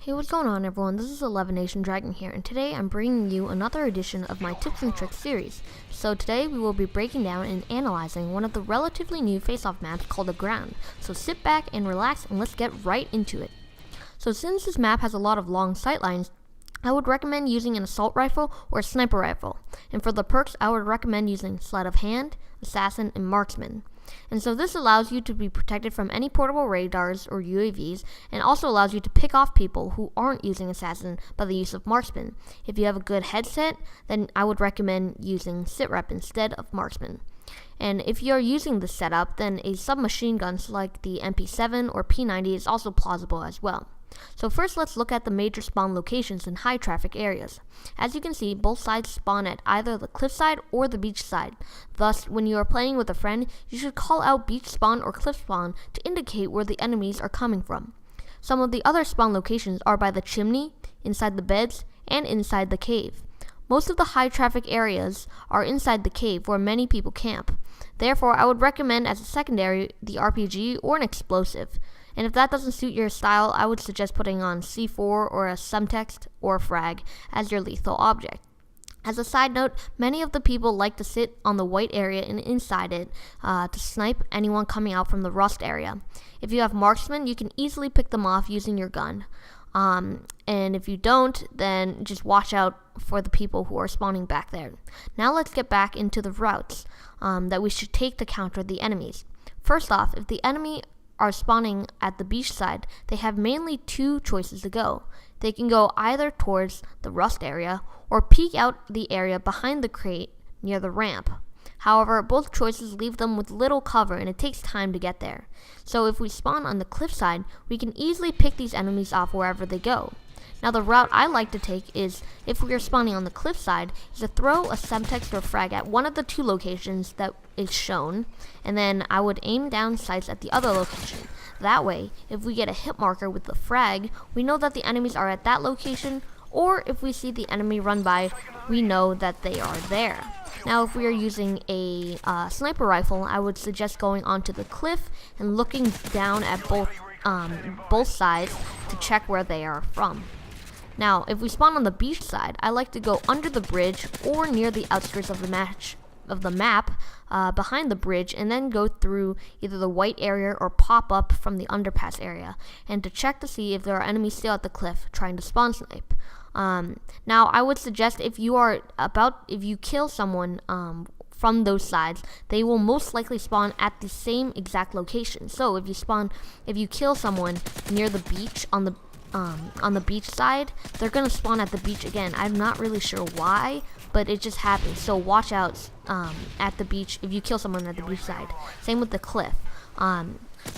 Hey, what's going on everyone? This is 11 Nation Dragon here, and today I'm bringing you another edition of my tips and tricks series. So today we will be breaking down and analyzing one of the relatively new face-off maps called Aground. So sit back and relax and let's get right into it. So since this map has a lot of long sightlines, I would recommend using an assault rifle or a sniper rifle. And for the perks, I would recommend using sleight of hand, assassin, and marksman. And so this allows you to be protected from any portable radars or UAVs, and also allows you to pick off people who aren't using assassin by the use of marksman. If you have a good headset, then I would recommend using sitrep instead of marksman. And if you're using this setup, then a submachine gun like the MP7 or P90 is also plausible as well. So first, let's look at the major spawn locations in high traffic areas. As you can see, both sides spawn at either the cliffside or the beach side. Thus, when you are playing with a friend, you should call out beach spawn or cliff spawn to indicate where the enemies are coming from. Some of the other spawn locations are by the chimney, inside the beds, and inside the cave. Most of the high traffic areas are inside the cave where many people camp. Therefore, I would recommend as a secondary the RPG or an explosive. And if that doesn't suit your style, I would suggest putting on C4 or a subtext or a frag as your lethal object. As a side note, many of the people like to sit on the white area and inside it to snipe anyone coming out from the rust area. If you have marksmen, you can easily pick them off using your gun. And if you don't, then just watch out for the people who are spawning back there. Now let's get back into the routes that we should take to counter the enemies. First off, if the enemy are spawning at the beach side, they have mainly two choices to go. They can go either towards the rust area or peek out the area behind the crate near the ramp. However, both choices leave them with little cover and it takes time to get there. So if we spawn on the cliffside, we can easily pick these enemies off wherever they go. Now the route I like to take is, if we are spawning on the cliffside, is to throw a subtext or frag at one of the two locations that is shown, and then I would aim down sights at the other location. That way, if we get a hit marker with the frag, we know that the enemies are at that location, or if we see the enemy run by, we know that they are there. Now if we are using a sniper rifle, I would suggest going onto the cliff and looking down at both sides to check where they are from. Now, if we spawn on the beach side, I like to go under the bridge or near the outskirts of the map behind the bridge, and then go through either the white area or pop up from the underpass area, and to check to see if there are enemies still at the cliff trying to spawn snipe. Now, I would suggest if you kill someone from those sides, they will most likely spawn at the same exact location. So if you kill someone near the beach on the beach side, they're gonna spawn at the beach again. I'm not really sure why, but it just happens. So watch out at the beach if you kill someone at the beach side. Same with the cliff.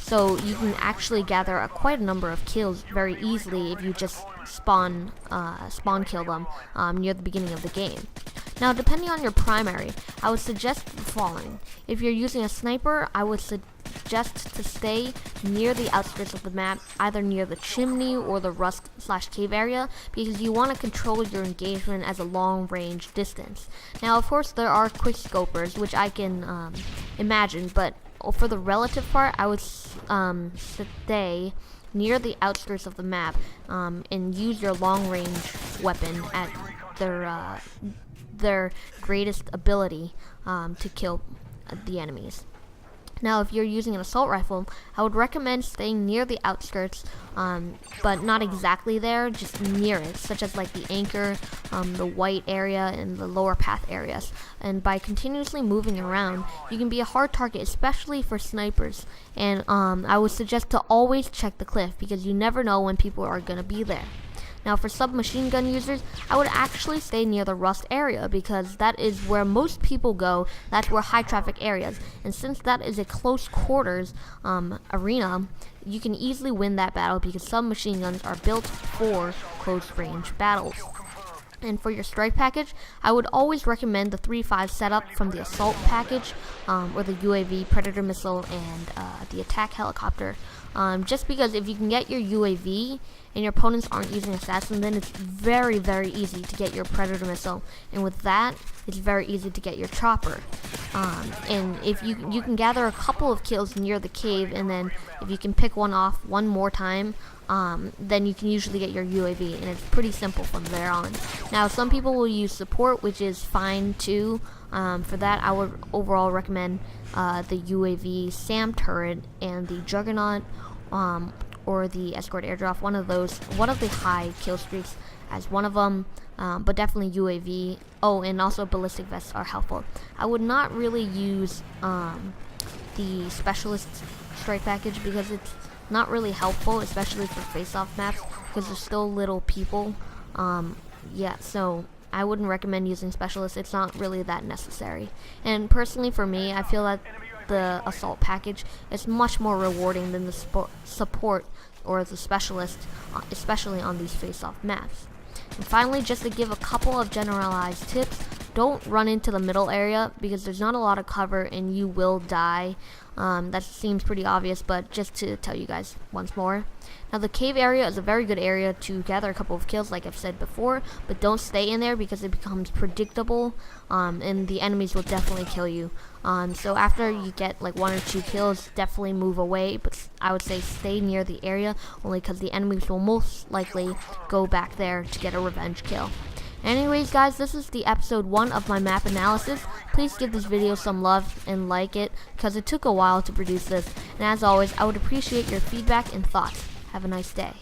So you can actually gather quite a number of kills very easily if you just spawn kill them near the beginning of the game. Now, depending on your primary, I would suggest the following. If you're using a sniper, I would suggest to stay near the outskirts of the map, either near the chimney or the rust/cave area, because you want to control your engagement as a long-range distance. Now, of course, there are quick scopers, which I can imagine, but for the relative part, I would stay near the outskirts of the map and use your long-range weapon at their greatest ability to kill the enemies. Now, if you're using an assault rifle, I would recommend staying near the outskirts, but not exactly there, just near it, such as like the anchor, the white area, and the lower path areas. And by continuously moving around, you can be a hard target, especially for snipers. And I would suggest to always check the cliff, because you never know when people are going to be there. Now, for submachine gun users, I would actually stay near the rust area, because that is where most people go. That's where high traffic areas, and since that is a close quarters arena, you can easily win that battle because submachine guns are built for close range battles. And for your strike package, I would always recommend the 3-5 setup from the assault package, or the UAV, predator missile, and the attack helicopter. Just because if you can get your UAV and your opponents aren't using assassin, then it's very, very easy to get your predator missile, and with that, it's very easy to get your chopper. And if you can gather a couple of kills near the cave, and then if you can pick one off one more time, then you can usually get your UAV, and it's pretty simple from there on. Now, some people will use support, which is fine too. For that, I would overall recommend the UAV, SAM turret, and the Juggernaut, or the escort airdrop. One of the high kill streaks as one of them, but definitely UAV. Oh, and also ballistic vests are helpful. I would not really use the specialist strike package because it's not really helpful, especially for face-off maps, because there's still little people. Yeah, so I wouldn't recommend using specialist. It's not really that necessary. And personally for me, I feel that the assault package is much more rewarding than the support or the specialist, especially on these face-off maps. And finally, just to give a couple of generalized tips, don't run into the middle area because there's not a lot of cover and you will die. That seems pretty obvious, but just to tell you guys once more. Now, the cave area is a very good area to gather a couple of kills, like I've said before, but don't stay in there because it becomes predictable, and the enemies will definitely kill you. So after you get like 1 or 2 kills, definitely move away, but I would say stay near the area, only because the enemies will most likely go back there to get a revenge kill. Anyways, guys, this is the episode 1 of my map analysis. Please give this video some love and like it, because it took a while to produce this. And as always, I would appreciate your feedback and thoughts. Have a nice day.